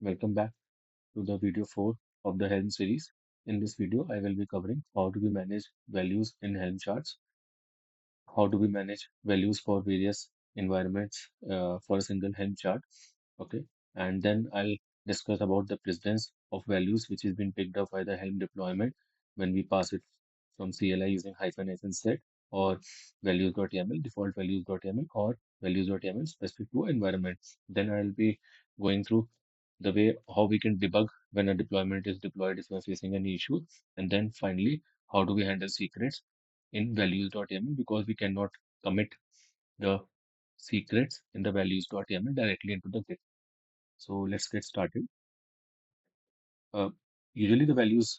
Welcome back to the video 4 of the Helm series. In this video, I will be covering how do we manage values in Helm charts, how do we manage values for various environments for a single Helm chart, okay? And then I'll discuss about the precedence of values which has been picked up by the Helm deployment when we pass it from CLI using hyphen set or values.yaml, default values.yaml or values.yaml specific to environment. Then I'll be going through the way how we can debug when a deployment is deployed if we're facing any issue. And then finally, how do we handle secrets in values.yaml because we cannot commit the secrets in the values.yaml directly into the Git. So let's get started. Uh, Usually the values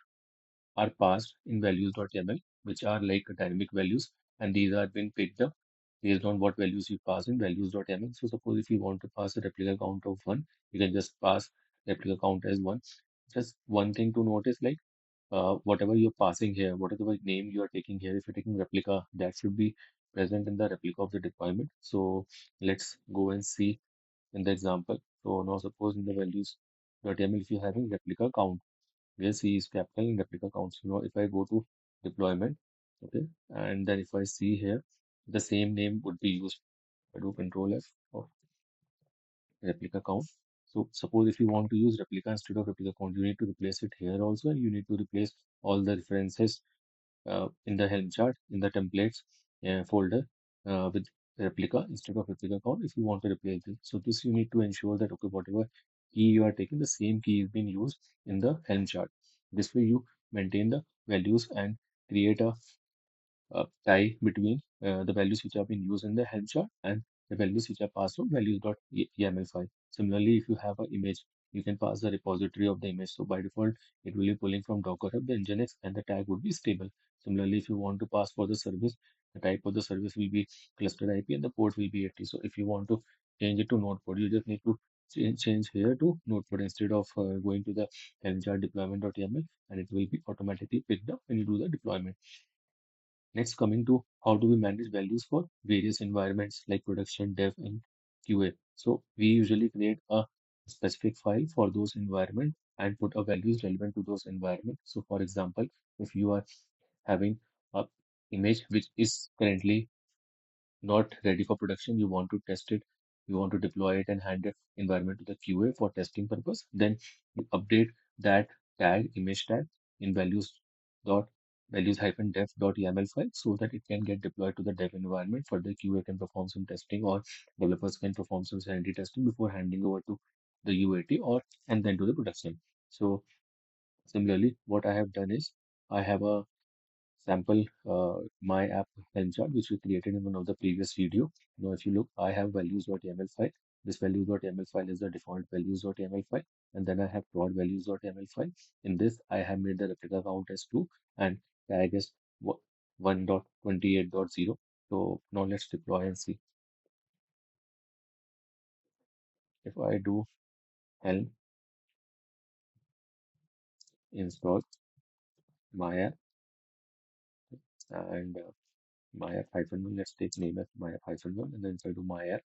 are passed in values.yaml, which are like dynamic values, and these are being picked up based on what values you pass in values.yaml. So suppose if you want to pass a replica count of 1, you can just pass replica count as 1. Just one thing to notice, like whatever you're passing here, whatever name you are taking here, if you're taking replica, that should be present in the replica of the deployment. So let's go and see in the example. So now suppose in the values.yaml, if you're having replica count, where C is capital and replica counts. You know, if I go to deployment, okay, and then if I see here, the same name would be used. I do control F of replica count. So suppose if you want to use replica instead of replica count, you need to replace it here also, and you need to replace all the references in the Helm chart in the templates folder with replica instead of replica count if you want to replace it. So this you need to ensure that okay, whatever key you are taking, the same key is being used in the Helm chart. This way you maintain the values and create a tie between the values which have been used in the Helm chart and the values which are passed from values.yaml file. Similarly, if you have an image, you can pass the repository of the image. So by default, it will be pulling from Docker Hub, the Nginx, and the tag would be stable. Similarly, if you want to pass for the service, the type of the service will be cluster IP and the port will be 80. So if you want to change it to node port, you just need to change here to node port instead of going to the Helm chart deployment.yaml, and it will be automatically picked up when you do the deployment. Next, coming to how do we manage values for various environments like production, dev, and QA. So we usually create a specific file for those environment and put a values relevant to those environment. So for example, if you are having a image which is currently not ready for production, you want to test it, you want to deploy it and hand it environment to the QA for testing purpose, then you update that tag, image tag in values hyphen dev dot YAML file so that it can get deployed to the dev environment. Further, QA can perform some testing or developers can perform some sanity testing before handing over to the UAT or and then to the production. So similarly, what I have done is I have a sample my app Helm chart, which we created in one of the previous video. Now, if you look, I have values.yaml file. This values.yaml file is the default values.yaml file. And then I have prod values.yaml file. In this, I have made the replica count as 2 and tag as 1.28.0. So now let's deploy and see. If I do Helm install my app and my app hyphen 1, let's take name as my app hyphen 1, and then if I do my app,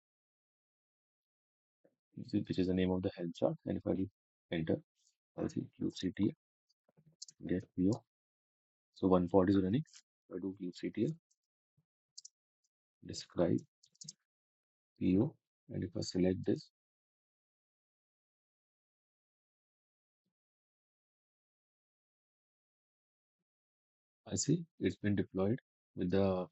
which is the name of the Helm chart, and if I do enter, I'll see kubectl get PO. So one pod is running. I do kubectl describe PO, and if I select this, I see it's been deployed with the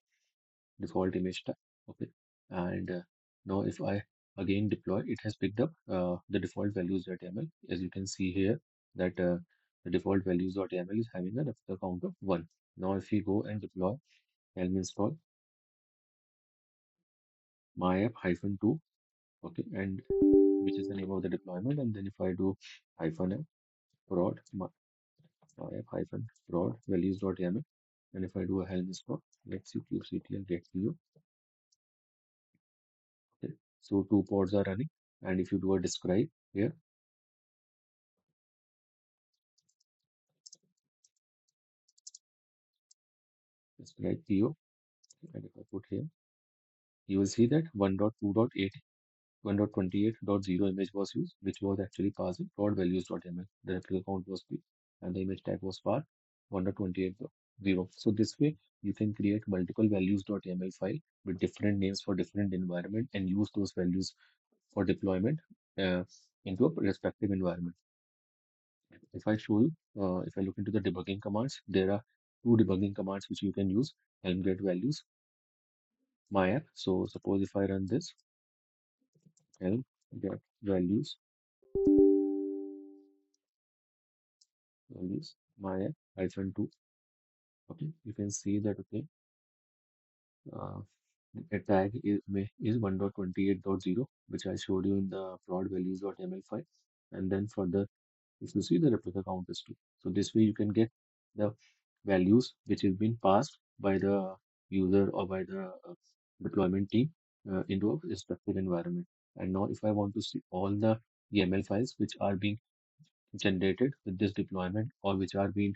default image tag. Okay, and now if I again deploy, it has picked up the default values.yaml. As you can see here, that the default values.yaml is having a replica count of 1. Now if we go and deploy Helm install my app hyphen 2, okay, and which is the name of the deployment, and then if I do hyphen app prod app hyphen prod values.yaml, and if I do a helm install, let's see kubectl get view. Okay, so two pods are running, and if you do a describe here, describe PO, and if I put here, you will see that 1.2.8 1.28.0 image was used, which was actually passing prod values.ml. The replica count was big, and the image tag was var 1.28.0. So this way, you can create multiple values.ml file with different names for different environment and use those values for deployment uh, into a respective environment. If I show you, if I look into the debugging commands, there are two debugging commands which you can use. Helm get values, my app. So suppose if I run this, helm get values my app hyphen 2. Okay, you can see that okay, uh, a tag is 1.28.0, which I showed you in the prod values.ml file, and then further if you see the replica count is 2. So this way you can get the values which is been passed by the user or by the deployment team into a respective environment. And now if I want to see all the YAML files which are being generated with this deployment or which are being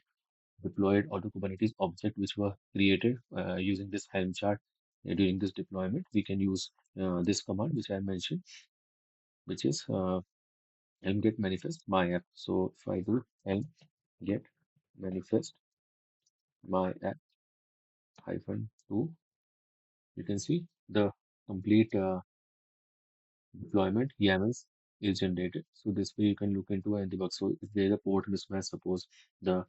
deployed or the Kubernetes object which were created using this Helm chart during this deployment, we can use this command which I mentioned, which is helm get manifest my app. So if I do helm get manifest my app hyphen 2, you can see the complete deployment YAMLs is generated. So this way you can look into and debug. So if there is a port mismatch, suppose the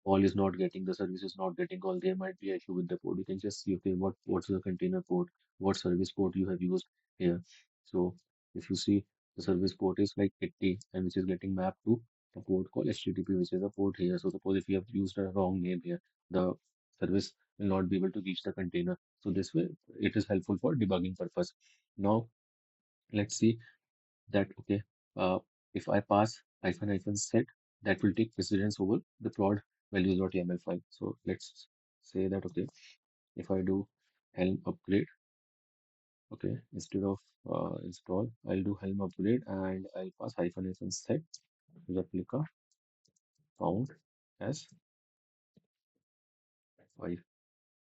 call is not getting, the service is not getting call, there might be an issue with the port. You can just see, okay, what ports is the container port, what service port you have used here. So if you see the service port is like 80 and which is getting mapped to a port called HTTP, which is a port here. So suppose if you have used a wrong name here, the service will not be able to reach the container. So this way it is helpful for debugging purpose. Now let's see that okay, uh, if I pass hyphen set, that will take precedence over the prod values.yaml file. So let's say that okay, if I do helm upgrade, okay, instead of install, I'll do helm upgrade and I'll pass hyphen set replica count as 5.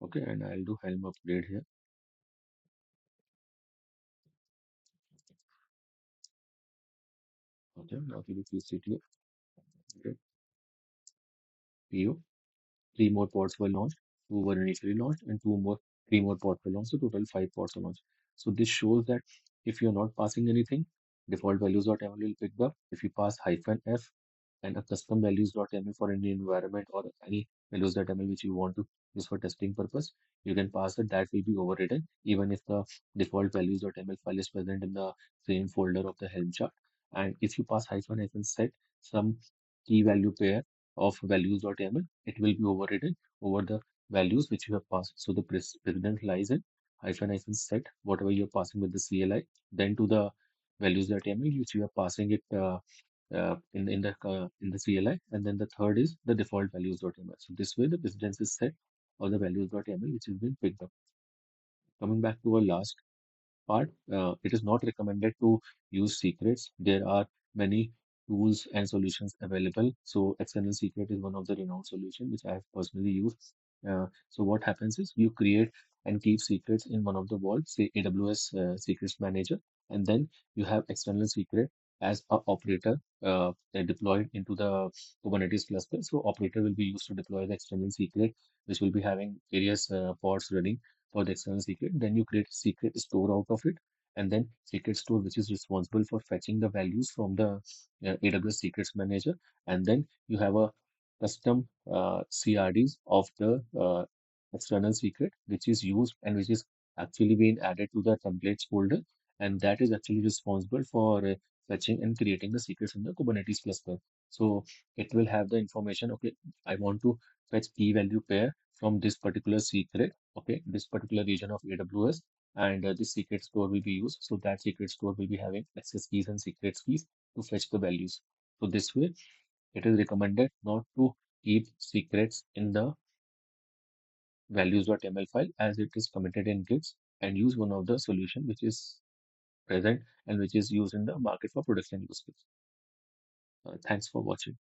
Okay, and I'll do helm upgrade here. Okay, now we will please sit here. Okay, PO. Three more pods were launched, two were initially launched, and three more pods were launched. So total five pods were launched. So this shows that if you're not passing anything, default values.ml will pick up. If you pass hyphen f and a custom values.ml for any environment or any values.ml which you want to use for testing purpose, you can pass it. That will be overridden even if the default values.ml file is present in the same folder of the Helm chart. And if you pass hyphen set some key value pair of values.ml, it will be overridden over the values which you have passed. So the precedence lies in hyphen set whatever you're passing with the CLI, then to the values.ml which you are passing it in the CLI, and then the third is the default values.ml. So this way the precedence is set or the values.ml which has been picked up. Coming back to our last part, it is not recommended to use secrets. There are many tools and solutions available. So external secret is one of the renowned solution which I have personally used. So what happens is you create and keep secrets in one of the vaults, say AWS Secrets Manager, and then you have external secret as a operator deployed into the Kubernetes cluster. So operator will be used to deploy the external secret, which will be having various pods running for the external secret. Then you create a secret store out of it, and then secret store which is responsible for fetching the values from the AWS Secrets Manager, and then you have a custom CRDs of the external secret which is used and which is actually being added to the templates folder, and that is actually responsible for fetching and creating the secrets in the Kubernetes cluster. So it will have the information. Okay, I want to fetch key value pair from this particular secret, okay, this particular region of AWS, and this secret store will be used. So that secret store will be having access keys and secrets keys to fetch the values. So this way, it is recommended not to keep secrets in the values.ml file as it is committed in Git, and use one of the solution which is present and which is used in the market for production use case. Thanks for watching.